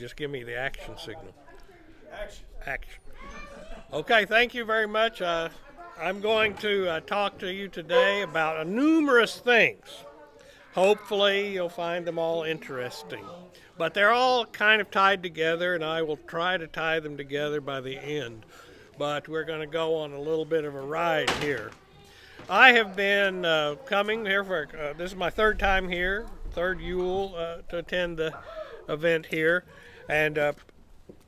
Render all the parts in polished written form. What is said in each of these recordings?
just give me the action signal. Action. Action. Okay, thank you very much. I'm going to talk to you today about numerous things. Hopefully you'll find them all interesting. But they're all kind of tied together, and I will try to tie them together by the end. But we're going to go on a little bit of a ride here. I have been coming here for, this is my third time here, third Yule to attend the event here. And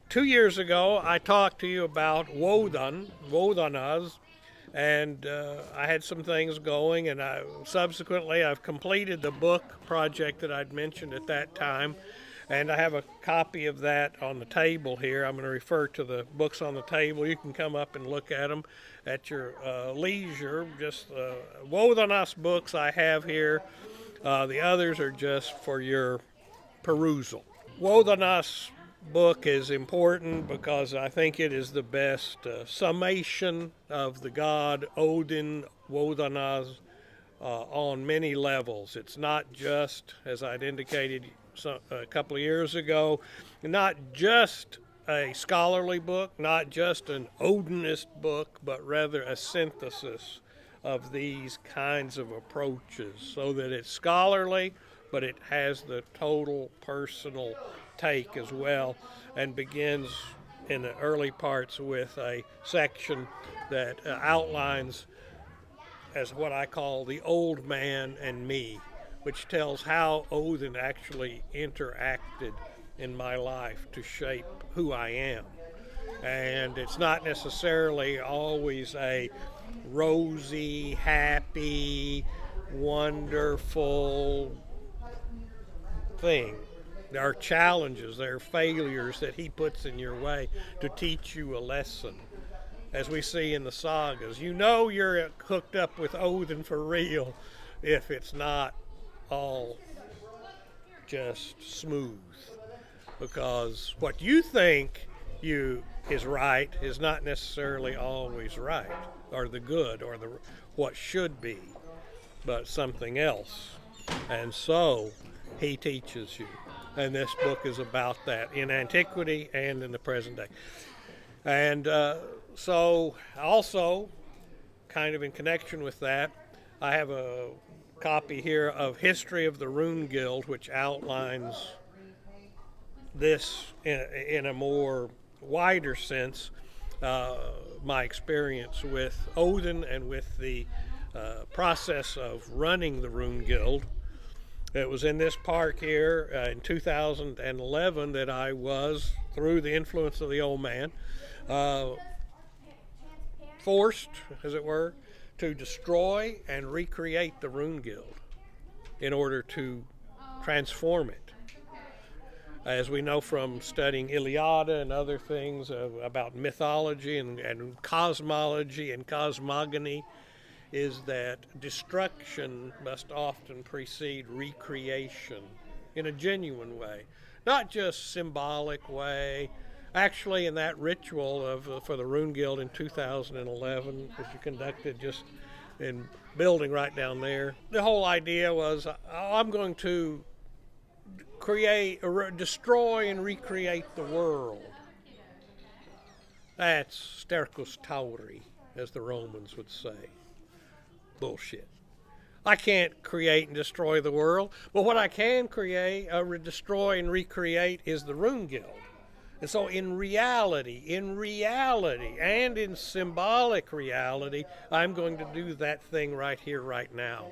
2 years ago, I talked to you about Wodanas, and I had some things going, and subsequently I've completed the book project that I'd mentioned at that time. And I have a copy of that on the table here. I'm going to refer to the books on the table. You can come up and look at them at your leisure. Just Wodanas books I have here. The others are just for your perusal. Wodanas book is important because I think it is the best summation of the god Odin, Wodanas, on many levels. It's not just, as I'd indicated a couple of years ago, not just a scholarly book, not just an Odinist book, but rather a synthesis of these kinds of approaches, so that it's scholarly, but it has the total personal take as well, and begins in the early parts with a section that outlines as what I call the old man and me, which tells how Odin actually interacted in my life to shape who I am. And it's not necessarily always a rosy, happy, wonderful thing. There are challenges, there are failures that he puts in your way to teach you a lesson. As we see in the sagas, you know you're hooked up with Odin for real if it's not all just smooth, because what you think is right is not necessarily always right, or the good, or the what should be, but something else. And so he teaches you, and this book is about that in antiquity and in the present day. And so also, kind of in connection with that, I have a copy here of History of the Rune Guild, which outlines this in a more wider sense, my experience with Odin and with the process of running the Rune Guild. It was in this park here in 2011 that I was, through the influence of the old man, forced, as it were, to destroy and recreate the Rune Guild in order to transform it. As we know from studying Iliada and other things about mythology and cosmology and cosmogony, is that destruction must often precede recreation in a genuine way, not just symbolic way. Actually, in that ritual for the Rune Guild in 2011, which you conducted just in building right down there, the whole idea was I'm going to destroy and recreate the world. That's stercus tauri, as the Romans would say. Bullshit. I can't create and destroy the world, but what I can create, destroy and recreate is the Rune Guild. And so in reality, and in symbolic reality, I'm going to do that thing right here, right now.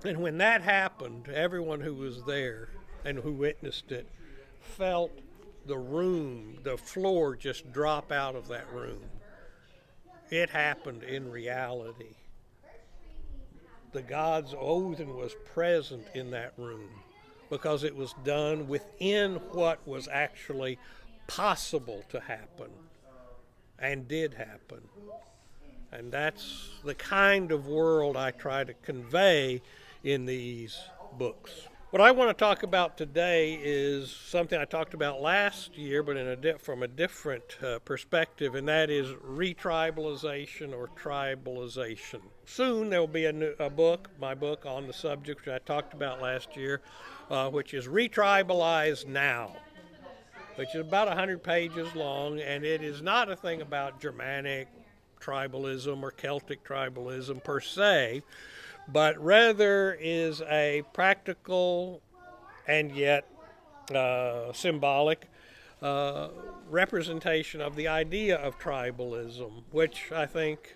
And when that happened, everyone who was there and who witnessed it felt the floor just drop out of that room. It happened in reality. The god's Odin was present in that room, because it was done within what was actually possible to happen and did happen. And that's the kind of world I try to convey in these books. What I want to talk about today is something I talked about last year, but from a different perspective, and that is retribalization or tribalization. Soon there will be my book on the subject which I talked about last year, which is Retribalize Now. which is about 100 pages long, and it is not a thing about Germanic tribalism or Celtic tribalism per se, but rather is a practical and yet symbolic representation of the idea of tribalism, which I think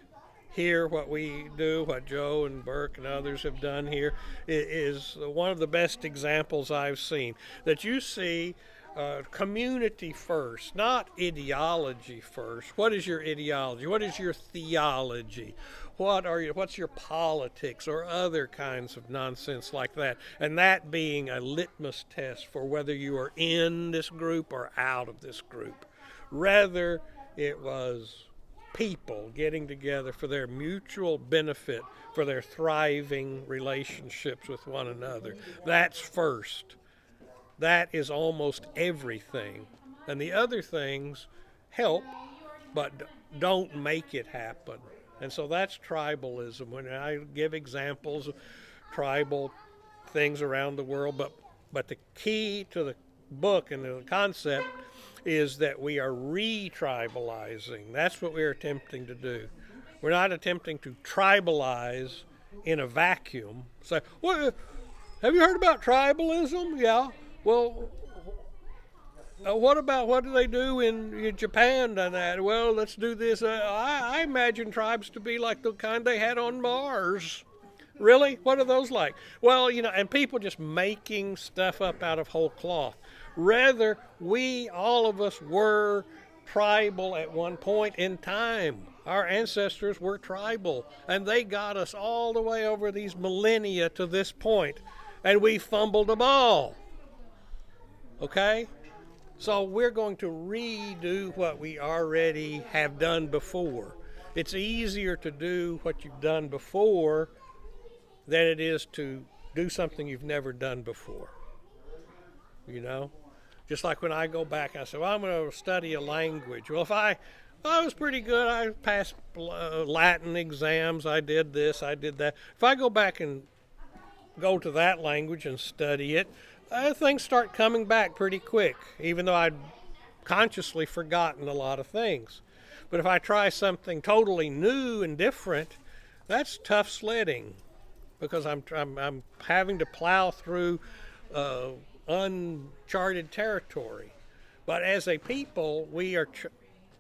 here what we do, what Joe and Burke and others have done here, is one of the best examples I've seen. That you see community first, not ideology first. What is your ideology? What is your theology? What's your politics or other kinds of nonsense like that? And that being a litmus test for whether you are in this group or out of this group. Rather, it was people getting together for their mutual benefit, for their thriving relationships with one another. That's first. That is almost everything. And the other things help, but don't make it happen. And so that's tribalism. When I give examples of tribal things around the world, but the key to the book and the concept is that we are re-tribalizing. That's what we're attempting to do. We're not attempting to tribalize in a vacuum. So, well, have you heard about tribalism? Yeah. Well, what do they do in Japan and that? Well, let's do this. I imagine tribes to be like the kind they had on Mars. Really? What are those like? Well, and people just making stuff up out of whole cloth. Rather, all of us were tribal at one point in time. Our ancestors were tribal, and they got us all the way over these millennia to this point, and we fumbled them all. Okay? So we're going to redo what we already have done before. It's easier to do what you've done before than it is to do something you've never done before. Just like when I go back, I say, well, I'm going to study a language. Well, if I was pretty good, I passed Latin exams, I did this, I did that. If I go back and go to that language and study it, things start coming back pretty quick, even though I'd consciously forgotten a lot of things. But if I try something totally new and different, that's tough sledding, because I'm having to plow through uncharted territory. But as a people, we are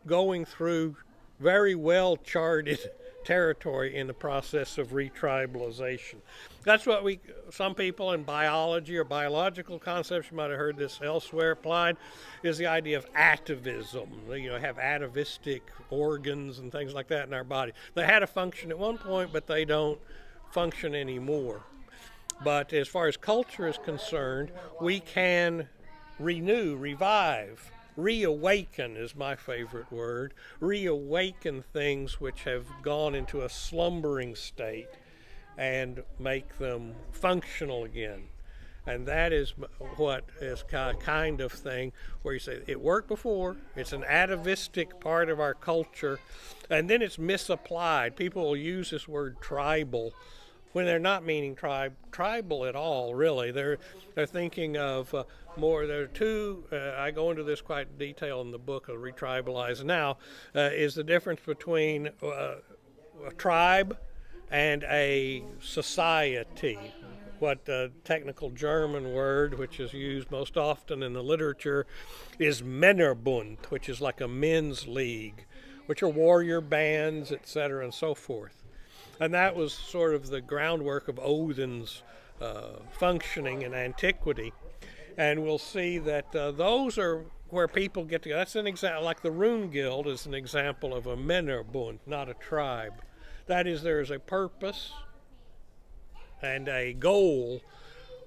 going through very well charted territory in the process of retribalization. That's what some people in biology or biological concepts, you might have heard this elsewhere applied, is the idea of atavism. Have atavistic organs and things like that in our body. They had a function at one point, but they don't function anymore. But as far as culture is concerned, we can renew, revive, reawaken is my favorite word, reawaken things which have gone into a slumbering state and make them functional again. And that is what is kind of thing where you say it worked before, it's an atavistic part of our culture, and then it's misapplied. People will use this word tribal when they're not meaning tribal at all, really. They're thinking of more. There are two, I go into this quite in detail in the book of Retribalize Now, is the difference between a tribe and a society. What the technical German word, which is used most often in the literature, is Männerbund, which is like a men's league, which are warrior bands, etc., and so forth. And that was sort of the groundwork of Odin's functioning in antiquity. And we'll see that those are where people get together. That's an example, like the Rune Guild is an example of a Männerbund, not a tribe. That is, there is a purpose and a goal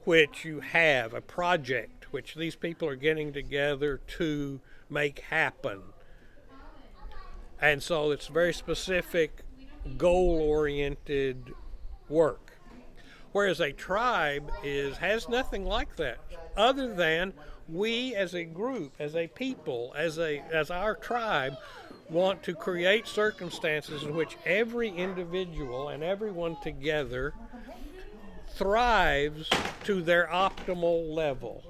which you have, a project which these people are getting together to make happen. And so it's very specific, goal-oriented work. Whereas a tribe has nothing like that, other than we as a group, as a people, as our tribe, want to create circumstances in which every individual and everyone together thrives to their optimal level.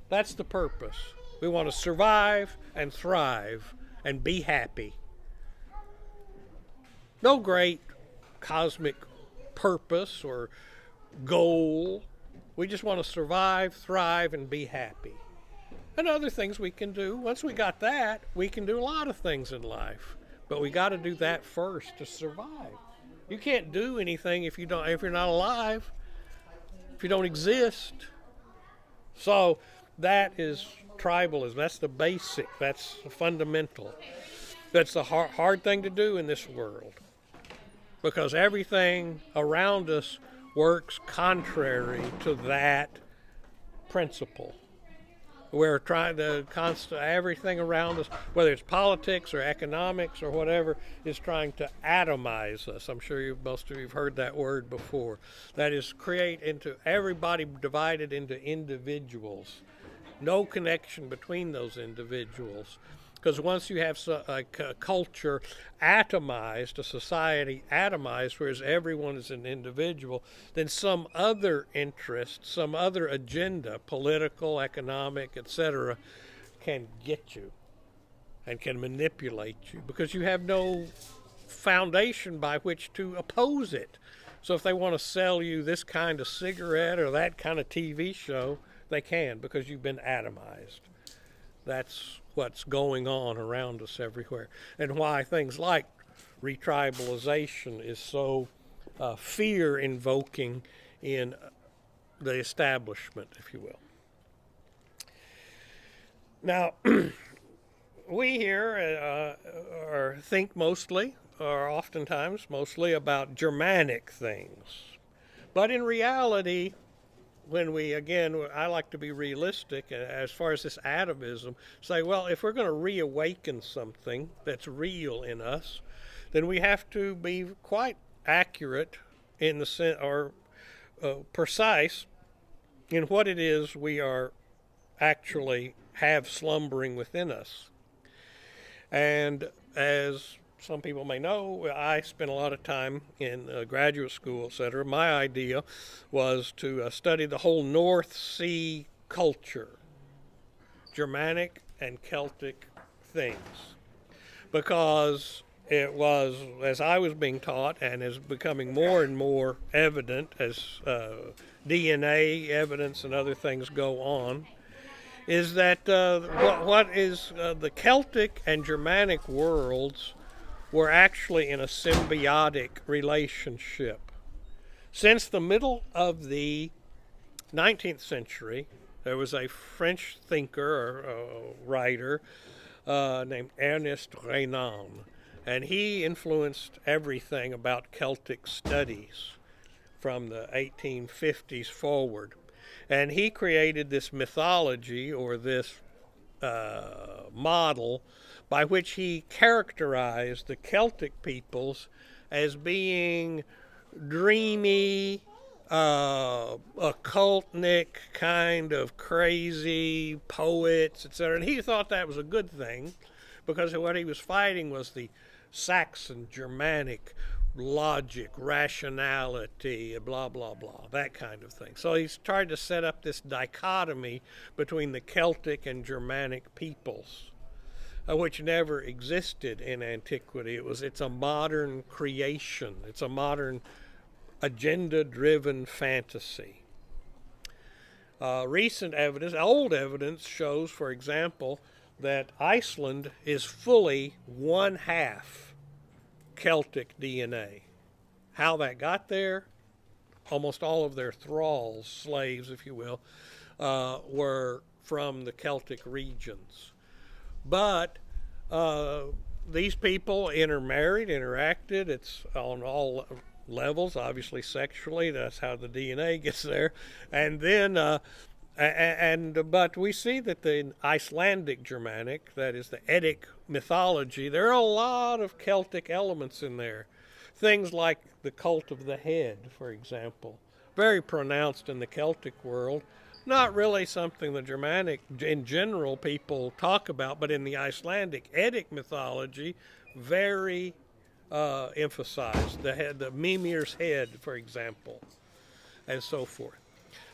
That's the purpose. We want to survive and thrive and be happy. No great cosmic purpose or goal. We just want to survive, thrive, and be happy. And other things we can do. Once we got that, we can do a lot of things in life. But we got to do that first to survive. You can't do anything if you're not alive, if you don't exist. So that is tribalism. That's the basic. That's the fundamental. That's the hard thing to do in this world, because everything around us works contrary to that principle. We're trying to everything around us, whether it's politics or economics or whatever, is trying to atomize us. I'm sure most of you have heard that word before. That is, create into everybody divided into individuals. No connection between those individuals. Because once you have a culture atomized, a society atomized, whereas everyone is an individual, then some other interest, some other agenda, political, economic, etc., can get you and can manipulate you, because you have no foundation by which to oppose it. So if they want to sell you this kind of cigarette or that kind of TV show, they can, because you've been atomized. That's what's going on around us everywhere, and why things like retribalization is so fear-invoking in the establishment, if you will. Now, we here think mostly, or oftentimes mostly, about Germanic things. But in reality, I like to be realistic as far as this atavism, say, well, if we're going to reawaken something that's real in us, then we have to be quite accurate in the sense, or precise in what it is we are actually have slumbering within us. And as some people may know, I spent a lot of time in graduate school, etc. My idea was to study the whole North Sea culture, Germanic and Celtic things, because it was, as I was being taught and is becoming more and more evident as DNA evidence and other things go on, is that what is the Celtic and Germanic worlds were actually in a symbiotic relationship. Since the middle of the 19th century, there was a French thinker or writer named Ernest Renan, and he influenced everything about Celtic studies from the 1850s forward. And he created this mythology, or this model, by which he characterized the Celtic peoples as being dreamy, occultnik, kind of crazy poets, etc. And he thought that was a good thing, because what he was fighting was the Saxon, Germanic logic, rationality, blah, blah, blah, that kind of thing. So he's tried to set up this dichotomy between the Celtic and Germanic peoples, which never existed in antiquity. It's a modern creation. It's a modern agenda-driven fantasy. Recent evidence, old evidence, shows, for example, that Iceland is fully one-half Celtic DNA. How that got there, almost all of their thralls, slaves, if you will, were from the Celtic regions. But these people intermarried, interacted. It's on all levels, obviously sexually. That's how the DNA gets there. And then, but we see that the Icelandic Germanic, that is the Eddic mythology, there are a lot of Celtic elements in there. Things like the cult of the head, for example, very pronounced in the Celtic world. Not really something the Germanic, in general, people talk about, but in the Icelandic Eddic mythology, very emphasized. The Mimir's head, for example, and so forth.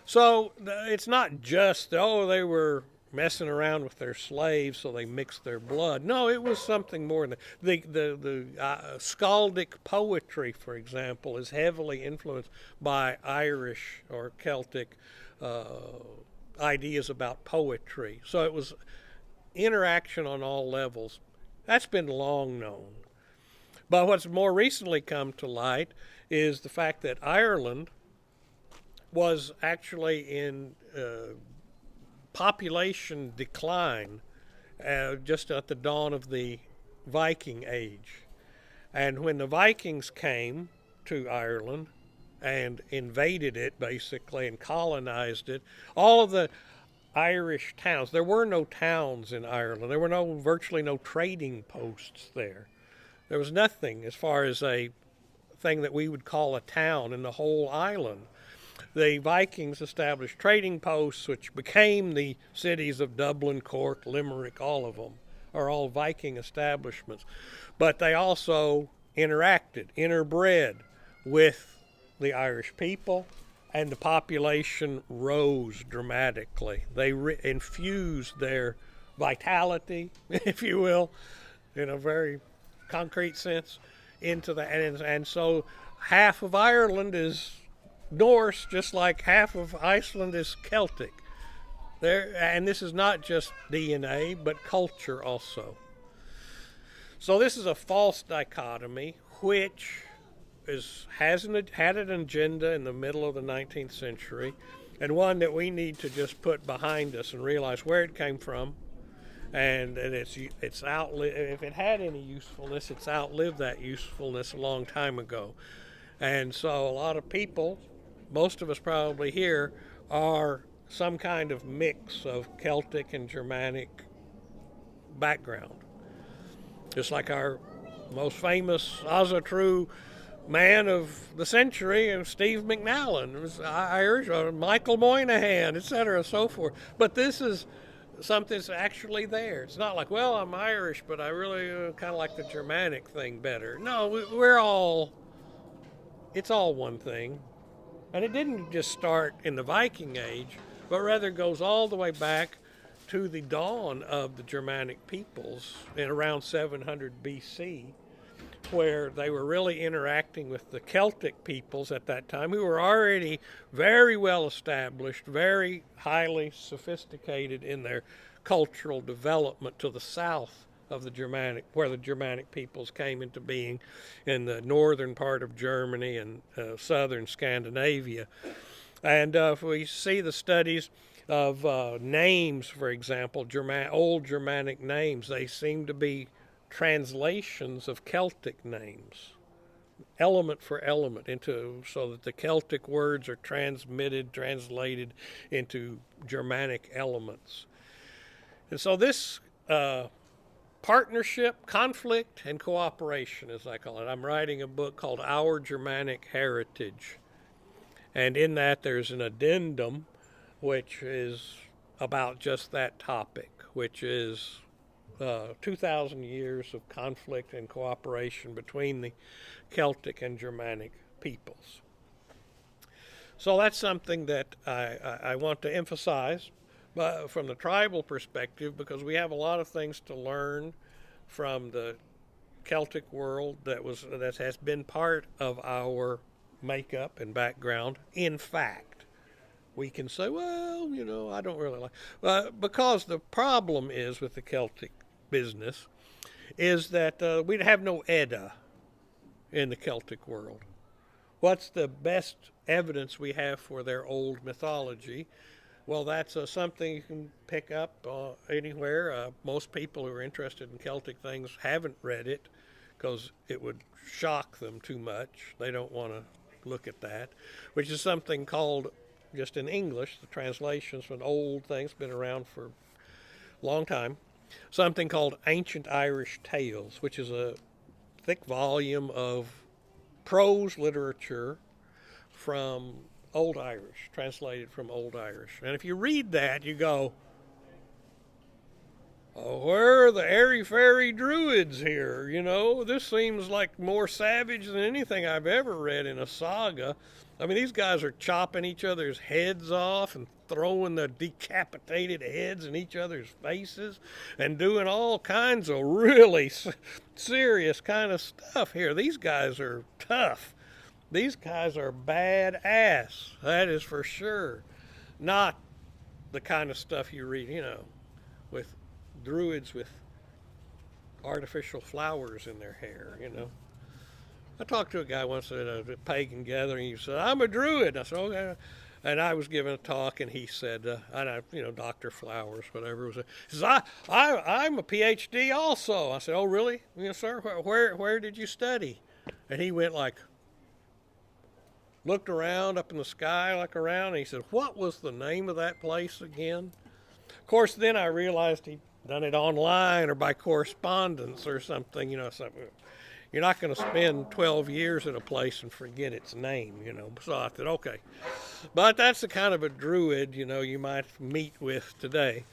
So it's not just, they were messing around with their slaves so they mixed their blood. No, it was something more than that. The skaldic poetry, for example, is heavily influenced by Irish or Celtic ideas about poetry. So it was interaction on all levels. That's been long known. But what's more recently come to light is the fact that Ireland was actually in population decline just at the dawn of the Viking Age. And when the Vikings came to Ireland and invaded it, basically, and colonized it, all of the Irish towns, there were no towns in Ireland. There were virtually no trading posts there. There was nothing as far as a thing that we would call a town in the whole island. The Vikings established trading posts, which became the cities of Dublin, Cork, Limerick, all of them are all Viking establishments. But they also interbred with the Irish people, and the population rose dramatically. They infused their vitality, if you will, in a very concrete sense, into that. And so half of Ireland is Norse, just like half of Iceland is Celtic. And this is not just DNA, but culture also. So this is a false dichotomy, which had an agenda in the middle of the 19th century, and one that we need to just put behind us and realize where it came from. And it's outlived. If it had any usefulness, it's outlived that usefulness a long time ago. And so a lot of people, most of us probably here, are some kind of mix of Celtic and Germanic background. Just like our most famous Asatru man of the century, Steve McNallen, was Irish, or Michael Moynihan, etc., so forth. But this is something that's actually there. It's not like, well, I'm Irish, but I really kind of like the Germanic thing better. No, it's all one thing. And it didn't just start in the Viking Age, but rather goes all the way back to the dawn of the Germanic peoples in around 700 BC, where they were really interacting with the Celtic peoples at that time, who were already very well established, very highly sophisticated in their cultural development to the south of the Germanic, where the Germanic peoples came into being in the northern part of Germany and southern Scandinavia. And if we see the studies of names, for example, old Germanic names, they seem to be translations of Celtic names, element for element, so that the Celtic words are translated into Germanic elements. And so this partnership, conflict, and cooperation, as I call it. I'm writing a book called Our Germanic Heritage. And in that there's an addendum which is about just that topic, which is 2,000 years of conflict and cooperation between the Celtic and Germanic peoples. So that's something that I want to emphasize from the tribal perspective, because we have a lot of things to learn from the Celtic world that has been part of our makeup and background. In fact, we can say, well, I don't really like, because the problem is with the Celtic business is that we'd have no Edda in the Celtic world. What's the best evidence we have for their old mythology? Well, that's something you can pick up anywhere. Most people who are interested in Celtic things haven't read it because it would shock them too much. They don't want to look at that, which is something called, just in English, the translations from old things, been around for a long time, something called Ancient Irish Tales, which is a thick volume of prose literature from Old Irish, translated from Old Irish. And if you read that, you go, Where are the airy-fairy druids here? This seems like more savage than anything I've ever read in a saga. I mean, these guys are chopping each other's heads off and throwing the decapitated heads in each other's faces and doing all kinds of really serious kind of stuff here. These guys are tough. These guys are badass. That is for sure. Not the kind of stuff you read, with druids with artificial flowers in their hair. I talked to a guy once at a pagan gathering. He said, "I'm a druid." I said, "Okay." And I was giving a talk, and he said, Dr. Flowers, whatever it was. He says, I'm a PhD also. I said, "Oh, really? Yes, sir. Where did you study?" And he went like, looked around up in the sky, like around, and he said, "What was the name of that place again?" Of course, then I realized he'd done it online or by correspondence or something, something. You're not going to spend 12 years at a place and forget its name, So I thought, okay. But that's the kind of a druid, you might meet with today.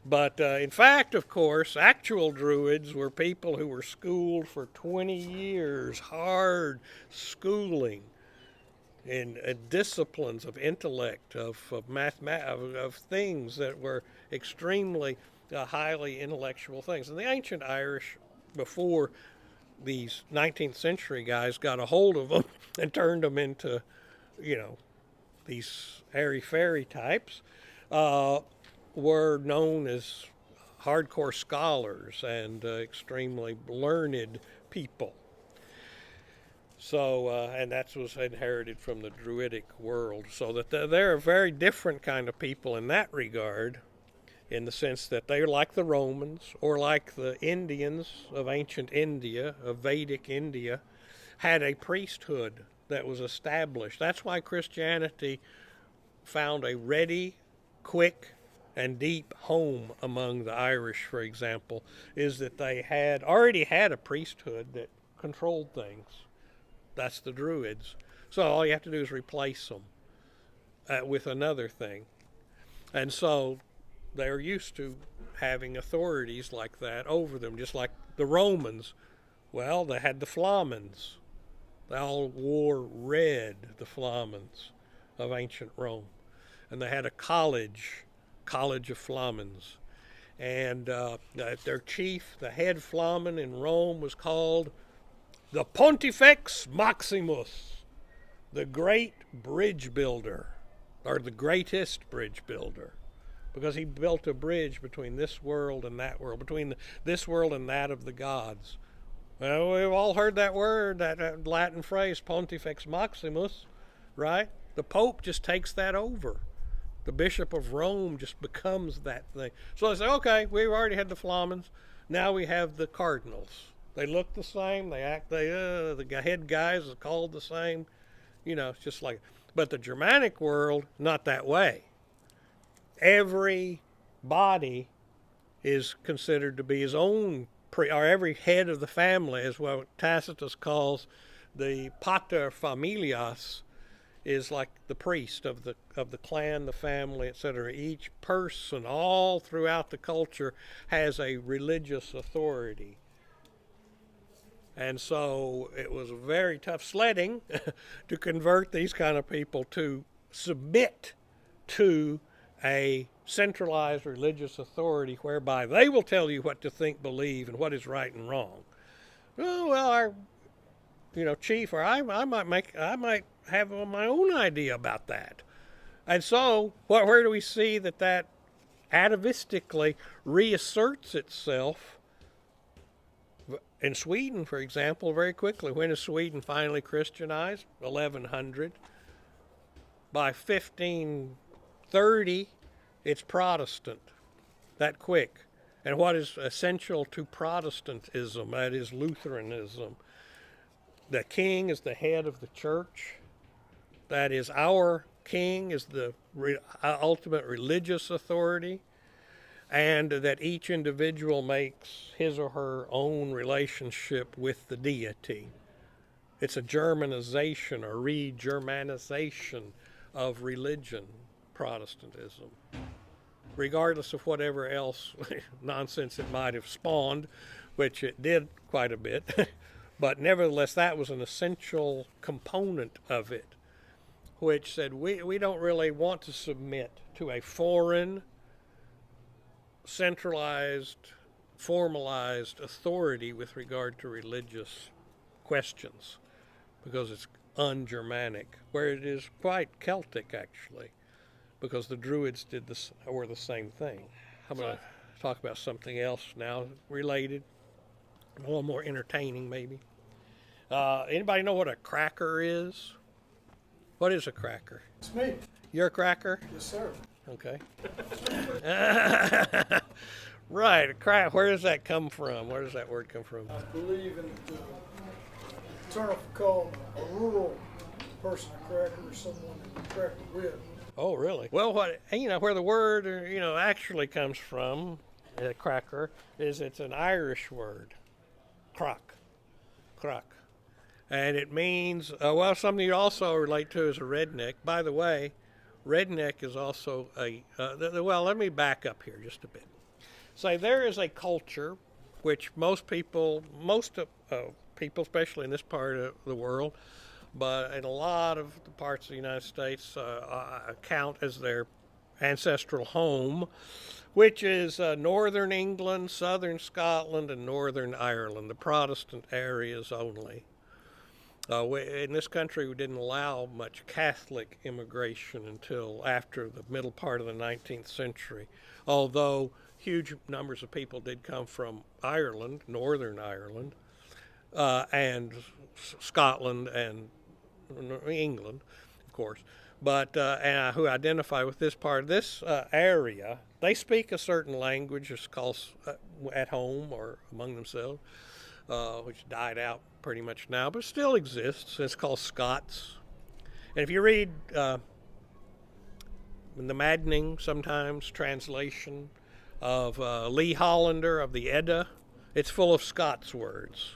But in fact, of course, actual druids were people who were schooled for 20 years, hard schooling in disciplines of intellect, of things that were extremely highly intellectual things. And the ancient Irish, before these 19th century guys got a hold of them and turned them into, these airy-fairy types, were known as hardcore scholars and extremely learned people. So, and that was inherited from the Druidic world. So that they're a very different kind of people in that regard, in the sense that they're like the Romans or like the Indians of ancient India, of Vedic India, had a priesthood that was established. That's why Christianity found a ready, quick, and deep home among the Irish, for example, is that they had already had a priesthood that controlled things. That's the Druids. So all you have to do is replace them with another thing. And so they're used to having authorities like that over them, just like the Romans. Well, they had the Flamens. They all wore red, the Flamens of ancient Rome. And they had a college of Flamens. And their chief, the head Flamen in Rome, was called the Pontifex Maximus, the great bridge builder, or the greatest bridge builder, because he built a bridge between this world and that world, between this world and that of the gods. Well, we've all heard that word, that Latin phrase, Pontifex Maximus, right? The Pope just takes that over. The Bishop of Rome just becomes that thing. So they say, okay, we've already had the Flamens, now we have the cardinals. They look the same. They act. The head guys are called the same. It's just like. But the Germanic world, not that way. Every body is considered to be his own, or every head of the family is what Tacitus calls the pater familias, is like the priest of the clan, the family, etc. Each person, all throughout the culture, has a religious authority. And so it was very tough sledding to convert these kind of people to submit to a centralized religious authority whereby they will tell you what to think, believe, and what is right and wrong. Oh, well, our chief, or I might have my own idea about that. And so where do we see that atavistically reasserts itself? In Sweden, for example, very quickly. When is Sweden finally Christianized? 1100. By 1530, it's Protestant. That quick. And what is essential to Protestantism? That is Lutheranism. The king is the head of the church. That is, our king is the ultimate religious authority. And that each individual makes his or her own relationship with the deity. It's a Germanization or re-Germanization of religion, Protestantism. regardless of whatever else nonsense it might have spawned, which it did quite a bit. But nevertheless, that was an essential component of it, which said we don't really want to submit to a foreign, centralized, formalized authority with regard to religious questions, because it's un-Germanic, where it is quite Celtic actually, because the Druids were the same thing. I'm going to talk about something else now related, a little more entertaining maybe. Anybody know what a cracker is? What is a cracker? It's me. You're a cracker? Yes, sir. Okay. Right, a crack. Where does that come from? Where does that word come from? I believe in the term called a rural person, a cracker, or someone that cracked the whip. Oh, really? Well, where the word actually comes from, cracker, is it's an Irish word, crock, and it means something you also relate to is a redneck. By the way, redneck is also let me back up here just a bit. Say there is a culture which most people, especially in this part of the world, but in a lot of the parts of the United States, count as their ancestral home, which is northern England, southern Scotland, and northern Ireland, the Protestant areas only. In this country, we didn't allow much Catholic immigration until after the middle part of the 19th century, although huge numbers of people did come from Ireland, northern Ireland, and Scotland and England, of course, but who identify with this part of this area. They speak a certain language, it's called at home or among themselves, which died out pretty much now, but still exists. It's called Scots. And if you read the maddening, sometimes, translation of Lee Hollander of the Edda, it's full of Scots words.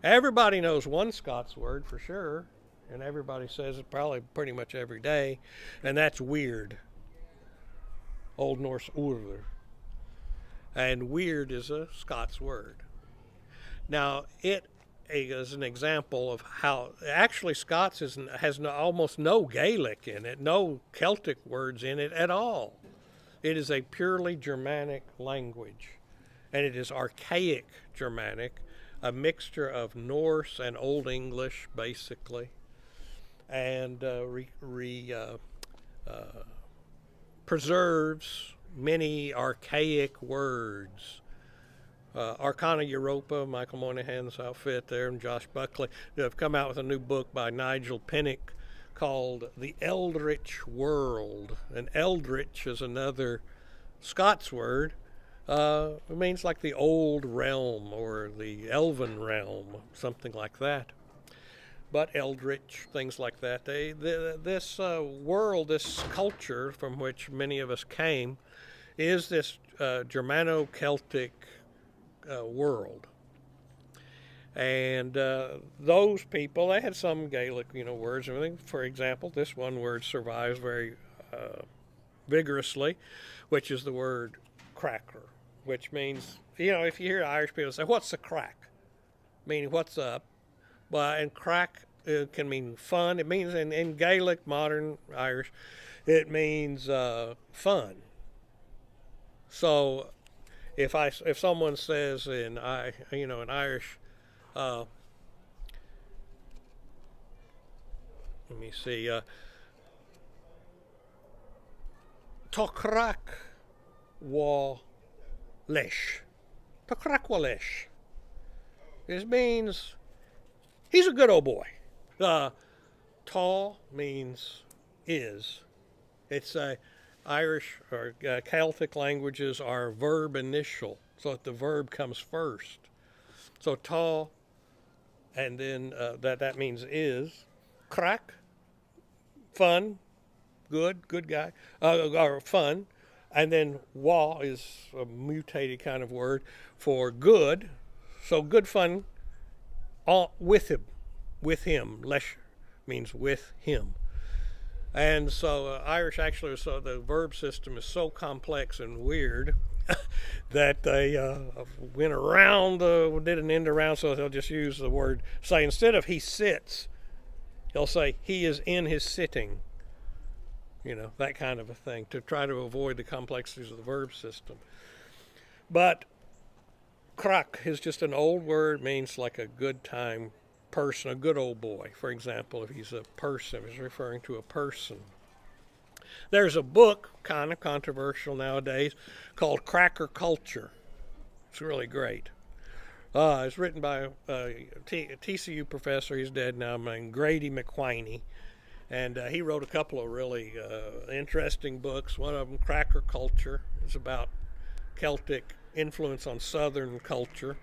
Everybody knows one Scots word for sure, and everybody says it probably pretty much every day, and that's weird. Old Norse urður. And weird is a Scots word. Now, it is an example of how actually Scots has almost no Gaelic in it, no Celtic words in it at all. It is a purely Germanic language, and it is archaic Germanic, a mixture of Norse and Old English, basically, and preserves many archaic words. Arcana Europa, Michael Moynihan's outfit there, and Josh Buckley have come out with a new book by Nigel Pinnock called The Eldritch World. And Eldritch is another Scots word. It means like the old realm or the elven realm, something like that. But eldritch, things like that. This world, this culture from which many of us came, is this Germano-Celtic world. And those people, they had some Gaelic, words and everything. For example, this one word survives very vigorously, which is the word cracker, which means, if you hear Irish people say, what's a crack? Meaning, what's up? And crack can mean fun. It means, in Gaelic, modern Irish, it means fun. So, if someone says in Irish, let me see, Tá crack wa leis. Tá crack wa leis. This means he's a good old boy. Tá means is. It's Irish or Celtic languages are verb initial, so that the verb comes first. So tá, and then that means is. Crack, fun, good guy, or fun. And then wa is a mutated kind of word for good. So good fun with him. Leis means with him. And so Irish actually, so the verb system is so complex and weird that they went around, did an end around, so they'll just use the word, say instead of he sits, they'll say he is in his sitting. That kind of a thing, to try to avoid the complexities of the verb system. But krak is just an old word, means like a good time person, a good old boy. For example, if he's a person, he's referring to a person. There's a book, kind of controversial nowadays, called Cracker Culture. It's really great. It's written by a TCU professor, he's dead now, named Grady McWhiney. And he wrote a couple of really interesting books. One of them, Cracker Culture, is about Celtic influence on Southern culture.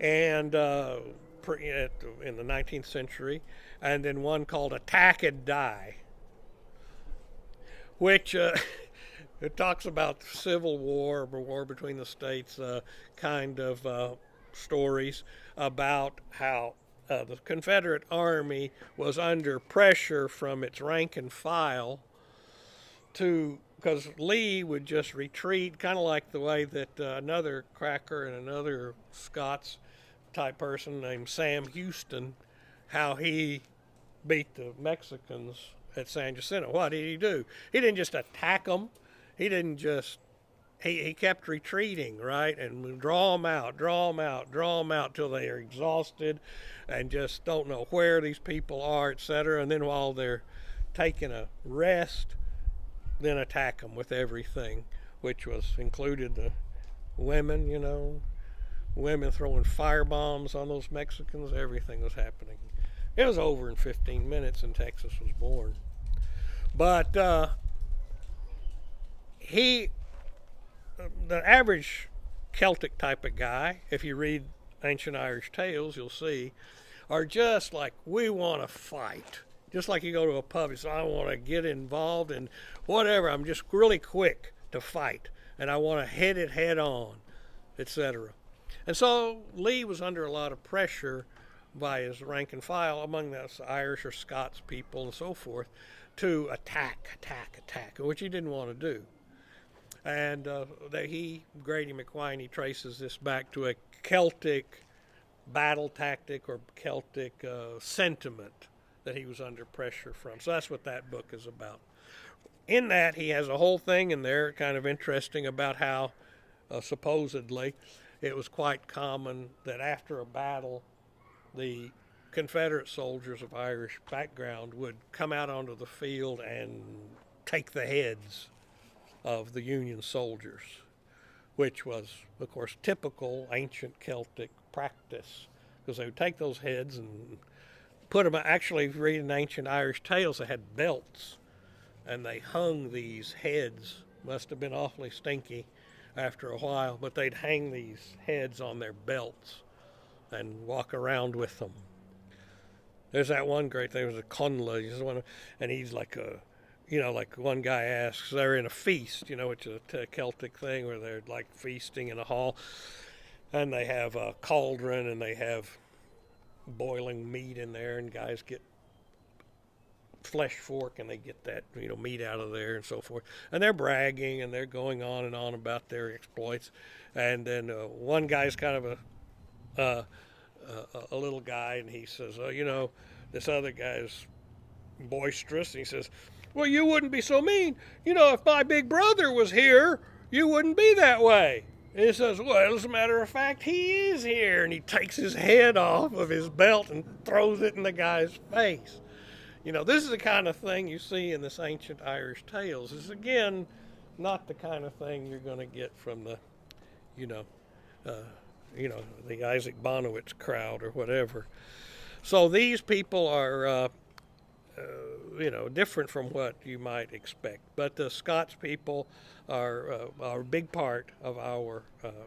And in the 19th century. And then one called Attack and Die, which it talks about Civil War, or war between the states, kind of stories about how the Confederate Army was under pressure from its rank and file because Lee would just retreat, kind of like the way that another cracker and another Scots type person named Sam Houston, how he beat the Mexicans at San Jacinto. What did he do? He didn't just attack them. He didn't just, he kept retreating, right? And draw them out till they are exhausted and just don't know where these people are, etc. And then while they're taking a rest, then attack them with everything, which was included the women, women throwing fire bombs on those Mexicans. Everything was happening. It was over in 15 minutes and Texas was born. But the average Celtic type of guy, if you read ancient Irish tales, you'll see, are just like, we want to fight. Just like you go to a pub, you say, I want to get involved in whatever. I'm just really quick to fight, and I want to hit it head on, etc. And so Lee was under a lot of pressure by his rank and file among the Irish or Scots people and so forth to attack, which he didn't want to do. And Grady McWhiney, traces this back to a Celtic battle tactic or Celtic sentiment that he was under pressure from. So that's what that book is about. In that, he has a whole thing in there, kind of interesting, about how supposedly it was quite common that after a battle, the Confederate soldiers of Irish background would come out onto the field and take the heads of the Union soldiers, which was, of course, typical ancient Celtic practice, because they would take those heads and put them, actually, if you read in ancient Irish tales, they had belts, and they hung these heads. Must have been awfully stinky after a while, but they'd hang these heads on their belts and walk around with them. There's that one great thing, was a conla, and he's like a, like one guy asks, they're in a feast, which is a Celtic thing where they're like feasting in a hall, and they have a cauldron and they have boiling meat in there, and guys get flesh fork and they get that meat out of there and so forth, and they're bragging and they're going on and on about their exploits. And then one guy's kind of a little guy, and he says, this other guy's boisterous, and he says, well, you wouldn't be so mean, if my big brother was here, you wouldn't be that way. And he says, well, as a matter of fact, he is here. And he takes his head off of his belt and throws it in the guy's face. This is the kind of thing you see in this ancient Irish tales. This is, again, not the kind of thing you're going to get from the, the Isaac Bonowitz crowd or whatever. So these people are, different from what you might expect. But the Scots people are a big part of our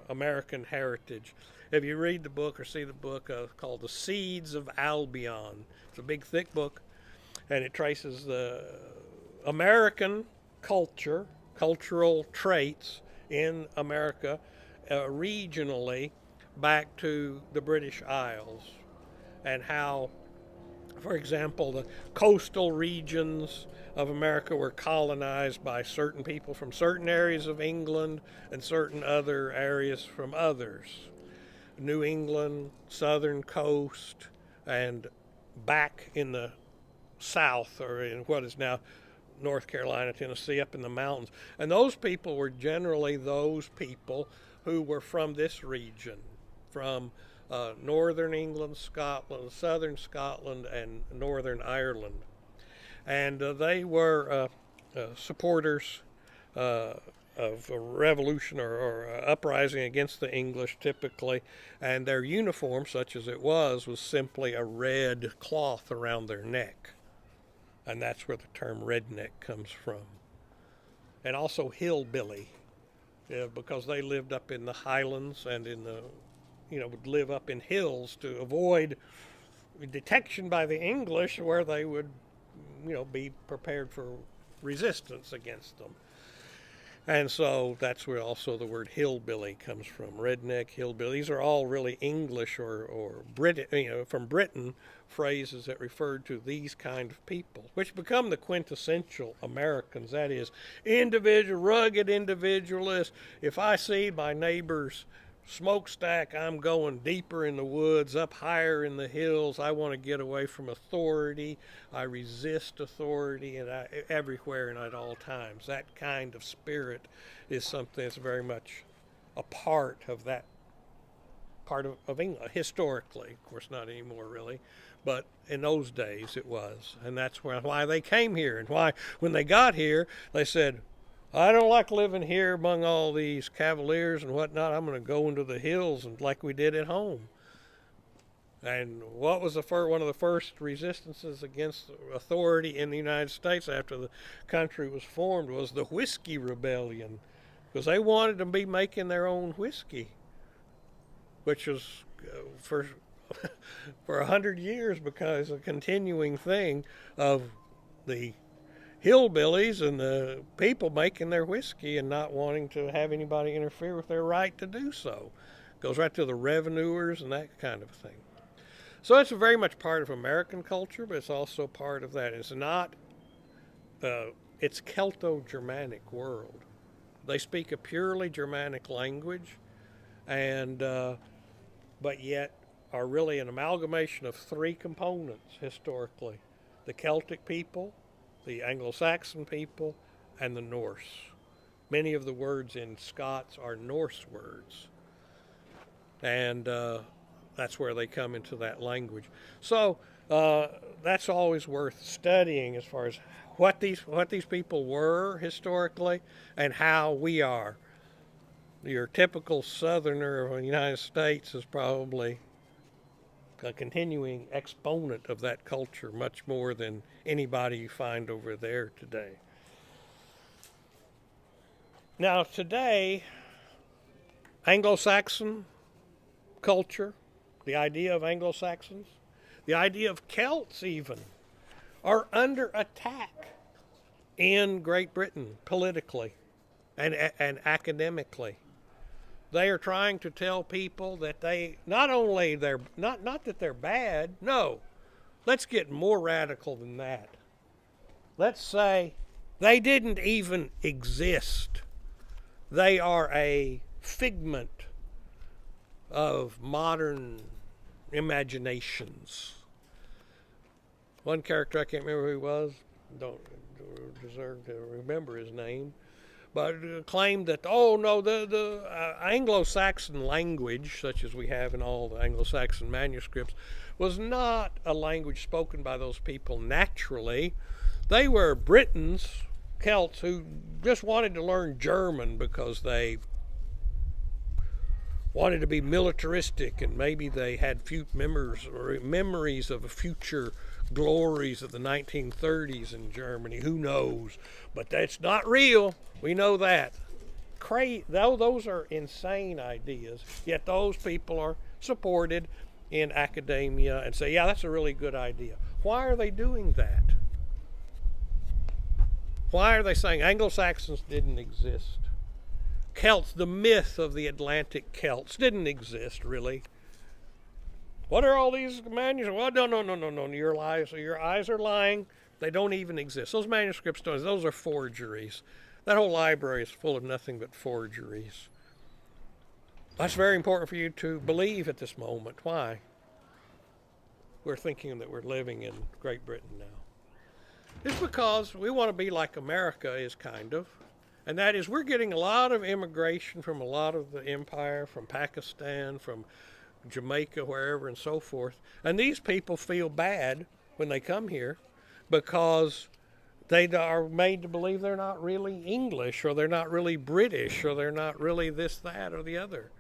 American heritage. If you read the book or see the book called The Seeds of Albion, it's a big, thick book, and it traces the American cultural traits in America regionally back to the British Isles, and how For example, the coastal regions of America were colonized by certain people from certain areas of England and certain other areas from others. New England, southern coast, and back in the south, or in what is now North Carolina, Tennessee, up in the mountains. And those people were generally those people who were from this region, from northern England, Scotland, southern Scotland, and northern Ireland. And they were supporters of a revolution or uprising against the English typically, and their uniform, such as it was simply a red cloth around their neck. And that's where the term redneck comes from. And also hillbilly, because they lived up in the highlands and would live up in hills to avoid detection by the English, where they would, be prepared for resistance against them. And so that's where also the word hillbilly comes from. Redneck, hillbilly. These are all really English or from Britain phrases that referred to these kind of people, which become the quintessential Americans. That is, rugged individualists. If I see my neighbor's smokestack, I'm going deeper in the woods, up higher in the hills. I want to get away from authority. I resist authority everywhere and at all times. That kind of spirit is something that's very much a part of that part of England, historically. Of course, not anymore really, but in those days it was. And that's why they came here, and why when they got here they said, I don't like living here among all these cavaliers and whatnot. I'm going to go into the hills and like we did at home. And what was one of the first resistances against authority in the United States after the country was formed was the Whiskey Rebellion, because they wanted to be making their own whiskey, which was for 100 years because a continuing thing of the hillbillies and the people making their whiskey and not wanting to have anybody interfere with their right to do so. Goes right to the revenuers and that kind of thing. So it's very much part of American culture, but it's also part of that. It's not, it's Celto-Germanic world. They speak a purely Germanic language, and but yet are really an amalgamation of three components historically: the Celtic people, the Anglo-Saxon people, and the Norse. Many of the words in Scots are Norse words, and that's where they come into that language. So that's always worth studying as far as what these people were historically and how we are. Your typical Southerner of the United States is probably a continuing exponent of that culture, much more than anybody you find over there today. Now today, Anglo-Saxon culture, the idea of Anglo-Saxons, the idea of Celts even, are under attack in Great Britain politically and academically. They are trying to tell people that not that they're bad. No, let's get more radical than that. Let's say they didn't even exist. They are a figment of modern imaginations. One character, I can't remember who he was, don't deserve to remember his name, but claimed that, the Anglo-Saxon language, such as we have in all the Anglo-Saxon manuscripts, was not a language spoken by those people naturally. They were Britons, Celts, who just wanted to learn German because they wanted to be militaristic, and maybe they had few memories of future glories of the 1930s in Germany. Who knows? But that's not real. We know that. Those are insane ideas, yet those people are supported in academia and say, yeah, that's a really good idea. Why are they doing that? Why are they saying Anglo-Saxons didn't exist? Celts, the myth of the Atlantic Celts, didn't exist really. What are all these manuscripts? Well, no. Your eyes are lying. They don't even exist. Those manuscripts don't. Those are forgeries. That whole library is full of nothing but forgeries. That's very important for you to believe at this moment. Why? We're thinking that we're living in Great Britain now. It's because we want to be like America is, kind of. And that is, we're getting a lot of immigration from a lot of the empire, from Pakistan, from Jamaica, wherever, and so forth. And these people feel bad when they come here because they are made to believe they're not really English, or they're not really British, or they're not really this, that, or the other.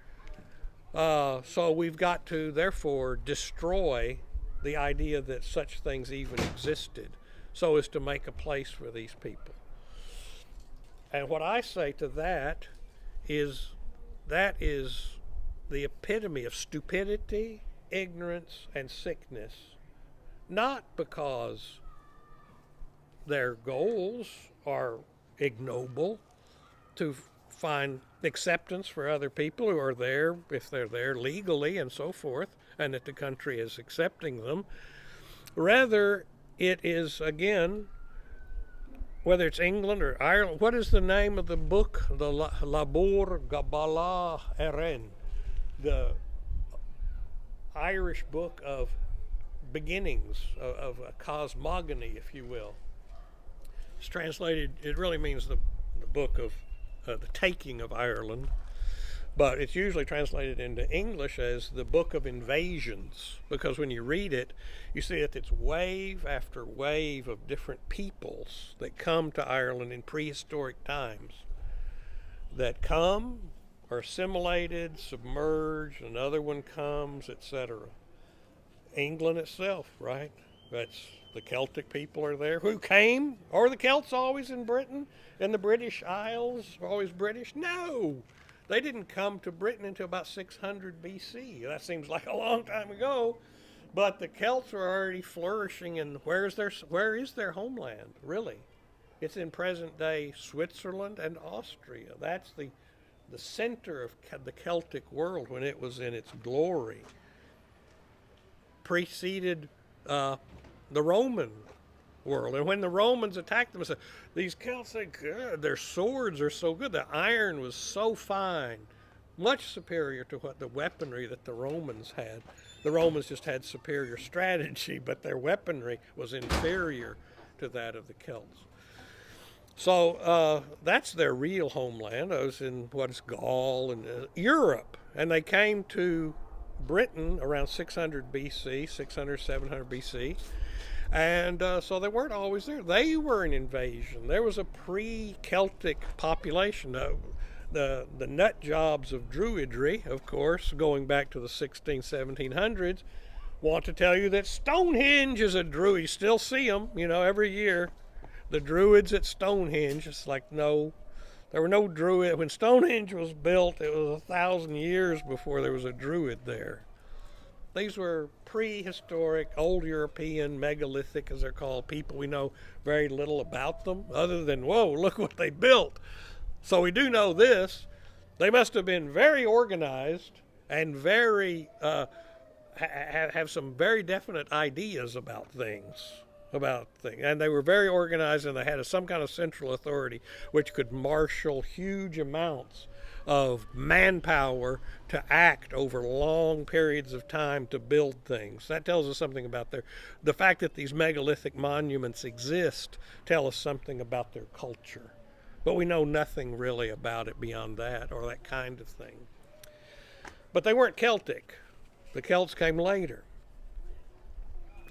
So we've got to, therefore, destroy the idea that such things even existed, so as to make a place for these people. And what I say to that is the epitome of stupidity, ignorance, and sickness, not because their goals are ignoble, to find acceptance for other people who are there, if they're there legally and so forth, and that the country is accepting them. Rather, it is, again, whether it's England or Ireland. What is the name of the book? The Labor Gabala Erin, the Irish book of beginnings, of a cosmogony, if you will. It's translated, it really means the book of the taking of Ireland, but it's usually translated into English as the Book of Invasions, because when you read it, you see that it's wave after wave of different peoples that come to Ireland in prehistoric times, that come, are assimilated, submerged, another one comes, etc. England itself, right? That's the Celtic people are there. Who came? Are the Celts always in Britain? And the British Isles always British? No! They didn't come to Britain until about 600 BC. That seems like a long time ago, but the Celts are already flourishing. And where is their homeland, really? It's in present-day Switzerland and Austria. That's the center of the Celtic world when it was in its glory. Preceded the Roman world. And when the Romans attacked them, said, these Celts are good. Their swords are so good. The iron was so fine, much superior to what the weaponry that the Romans had. The Romans just had superior strategy, but their weaponry was inferior to that of the Celts. So that's their real homeland. It was in what is Gaul and Europe. And they came to Britain around 600 BC, 600, 700 BC. And so they weren't always there. They were an invasion. There was a pre-Celtic population. The nut jobs of Druidry, of course, going back to the 1700s, want to tell you that Stonehenge is a Druid. You still see them, every year. The Druids at Stonehenge. It's like, no, there were no Druid. When Stonehenge was built, it was 1,000 years before there was a Druid there. These were prehistoric, old European, megalithic, as they're called, people. We know very little about them, other than, whoa, look what they built. So we do know this. They must have been very organized and very have some very definite ideas about things. And they were very organized, and they had some kind of central authority which could marshal huge amounts of manpower to act over long periods of time to build things. That tells us something about the fact that these megalithic monuments exist tell us something about their culture. But we know nothing really about it beyond that, or that kind of thing. But they weren't Celtic. The Celts came later.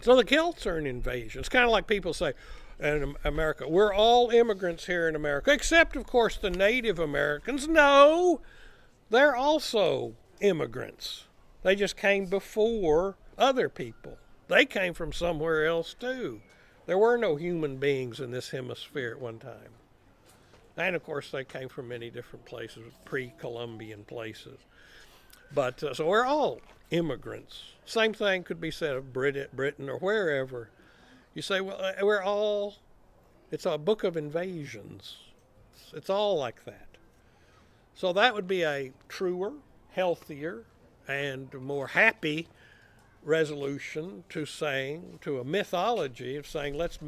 So the Celts are an invasion. It's kind of like people say in America, we're all immigrants here in America, except, of course, the Native Americans. No, they're also immigrants. They just came before other people. They came from somewhere else, too. There were no human beings in this hemisphere at one time. And, of course, they came from many different places, pre-Columbian places. But so we're all immigrants. Same thing could be said of Britain or wherever. You say, well, it's a book of invasions. It's all like that. So that would be a truer, healthier, and more happy resolution to a mythology of saying let's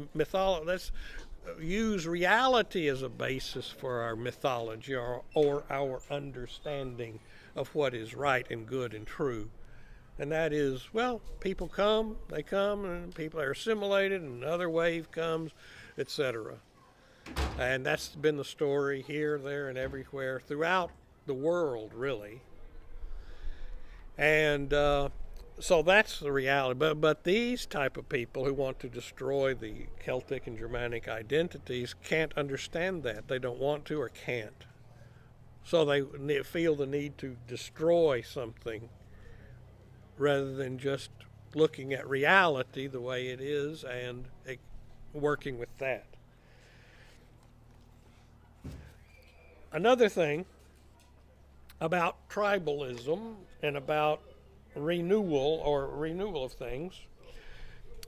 use reality as a basis for our mythology or our understanding of what is right and good and true. And that is, well, people come, and people are assimilated, and another wave comes, etc. And that's been the story here, there, and everywhere throughout the world, really. And so that's the reality. But these type of people who want to destroy the Celtic and Germanic identities can't understand that. They don't want to or can't. So they feel the need to destroy something rather than just looking at reality the way it is and working with that. Another thing about tribalism and about renewal of things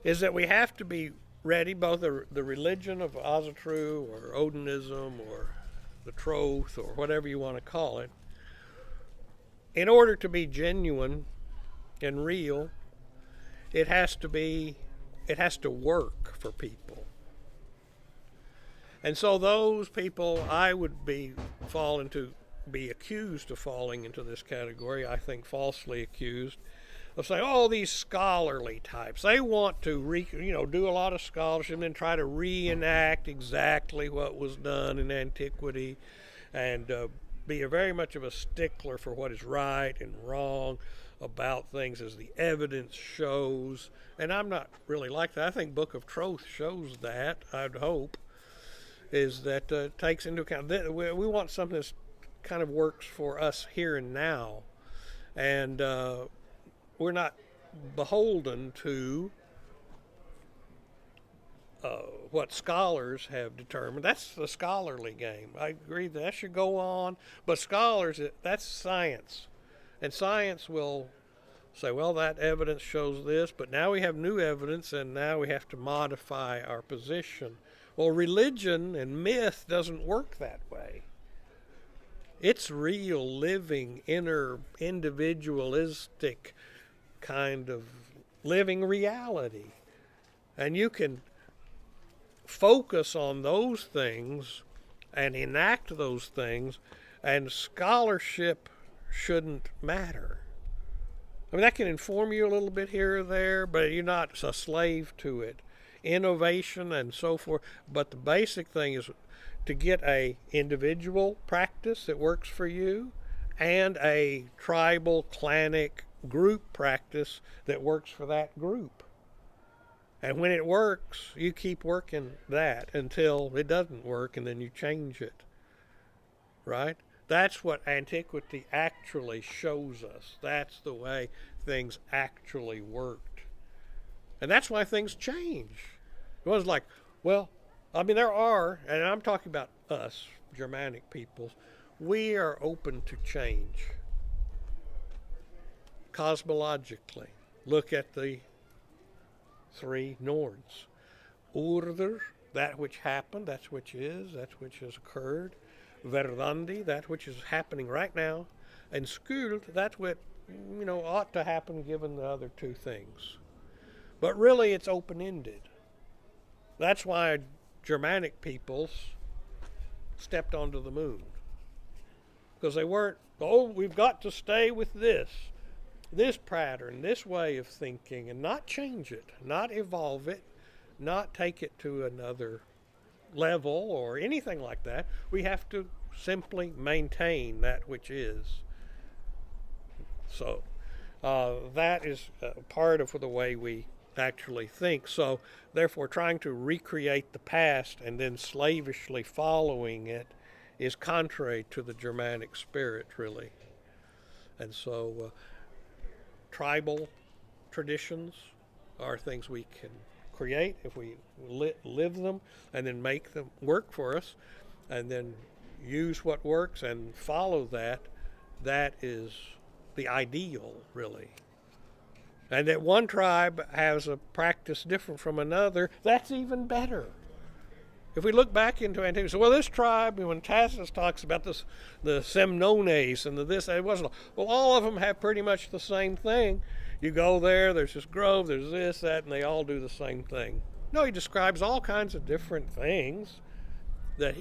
is that we have to be ready, both the religion of Asatru or Odinism or the Troth or whatever you want to call it, in order to be genuine and real, it has to work for people. And so those people I would be accused of falling into this category, I think falsely accused, of saying, oh, these scholarly types, they want to do a lot of scholarship and then try to reenact exactly what was done in antiquity and be very much of a stickler for what is right and wrong about things as the evidence shows. And I'm not really like that. I think Book of Troth shows that, I'd hope, is that takes into account that we want something that kind of works for us here and now. And we're not beholden to what scholars have determined. That's the scholarly game. I agree that should go on. But scholars, that's science. And science will say, well, that evidence shows this, but now we have new evidence and now we have to modify our position. Well, religion and myth doesn't work that way. It's real, living, inner, individualistic kind of living reality. And you can focus on those things and enact those things, and scholarship shouldn't matter. I mean, that can inform you a little bit here or there, but you're not a slave to it. Innovation and so forth. But the basic thing is to get a individual practice that works for you and a tribal, clanic group practice that works for that group. And when it works, you keep working that until it doesn't work, and then you change it. Right? That's what antiquity actually shows us. That's the way things actually worked. And that's why things change. It was like, well, I mean, there are, and I'm talking about us, Germanic peoples, we are open to change. Cosmologically, look at the three Nords. Urður, that which happened, that which is, that which has occurred. Verdandi, that which is happening right now. And Skuld, that which, ought to happen given the other two things. But really, it's open-ended. That's why Germanic peoples stepped onto the moon. Because they weren't, we've got to stay with this pattern, this way of thinking, and not change it, not evolve it, not take it to another level or anything like that. We have to simply maintain that which is. So that is part of the way we actually think. So therefore, trying to recreate the past and then slavishly following it is contrary to the Germanic spirit, really. And so tribal traditions are things we can create if we live them and then make them work for us and then use what works and follow that. That is the ideal, really. And that one tribe has a practice different from another, that's even better. If we look back into antiquity, so, well, this tribe, when Tacitus talks about this, the Semnones and the this, it wasn't, well, all of them have pretty much the same thing. you go there, there's this grove, there's this, that, and they all do the same thing. No, he describes all kinds of different things that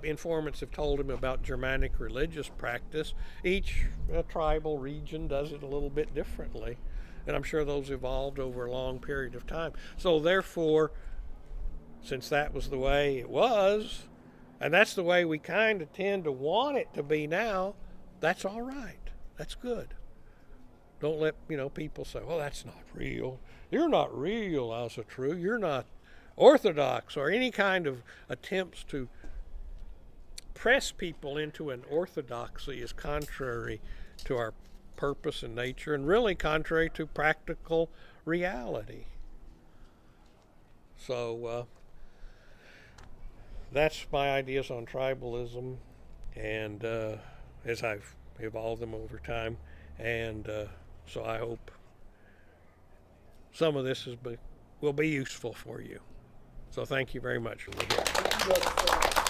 informants have told him about Germanic religious practice. Each tribal region does it a little bit differently, and I'm sure those evolved over a long period of time. So therefore, since that was the way it was, and that's the way we kind of tend to want it to be now, that's all right. That's good. Don't let people say, well, that's not real. You're not real, Asa True. You're not orthodox, or any kind of attempts to press people into an orthodoxy is contrary to our purpose and nature, and really contrary to practical reality. So that's my ideas on tribalism, and as I've evolved them over time, and so I hope some of this will be useful for you. So thank you very much. Thank you, Brother Frank.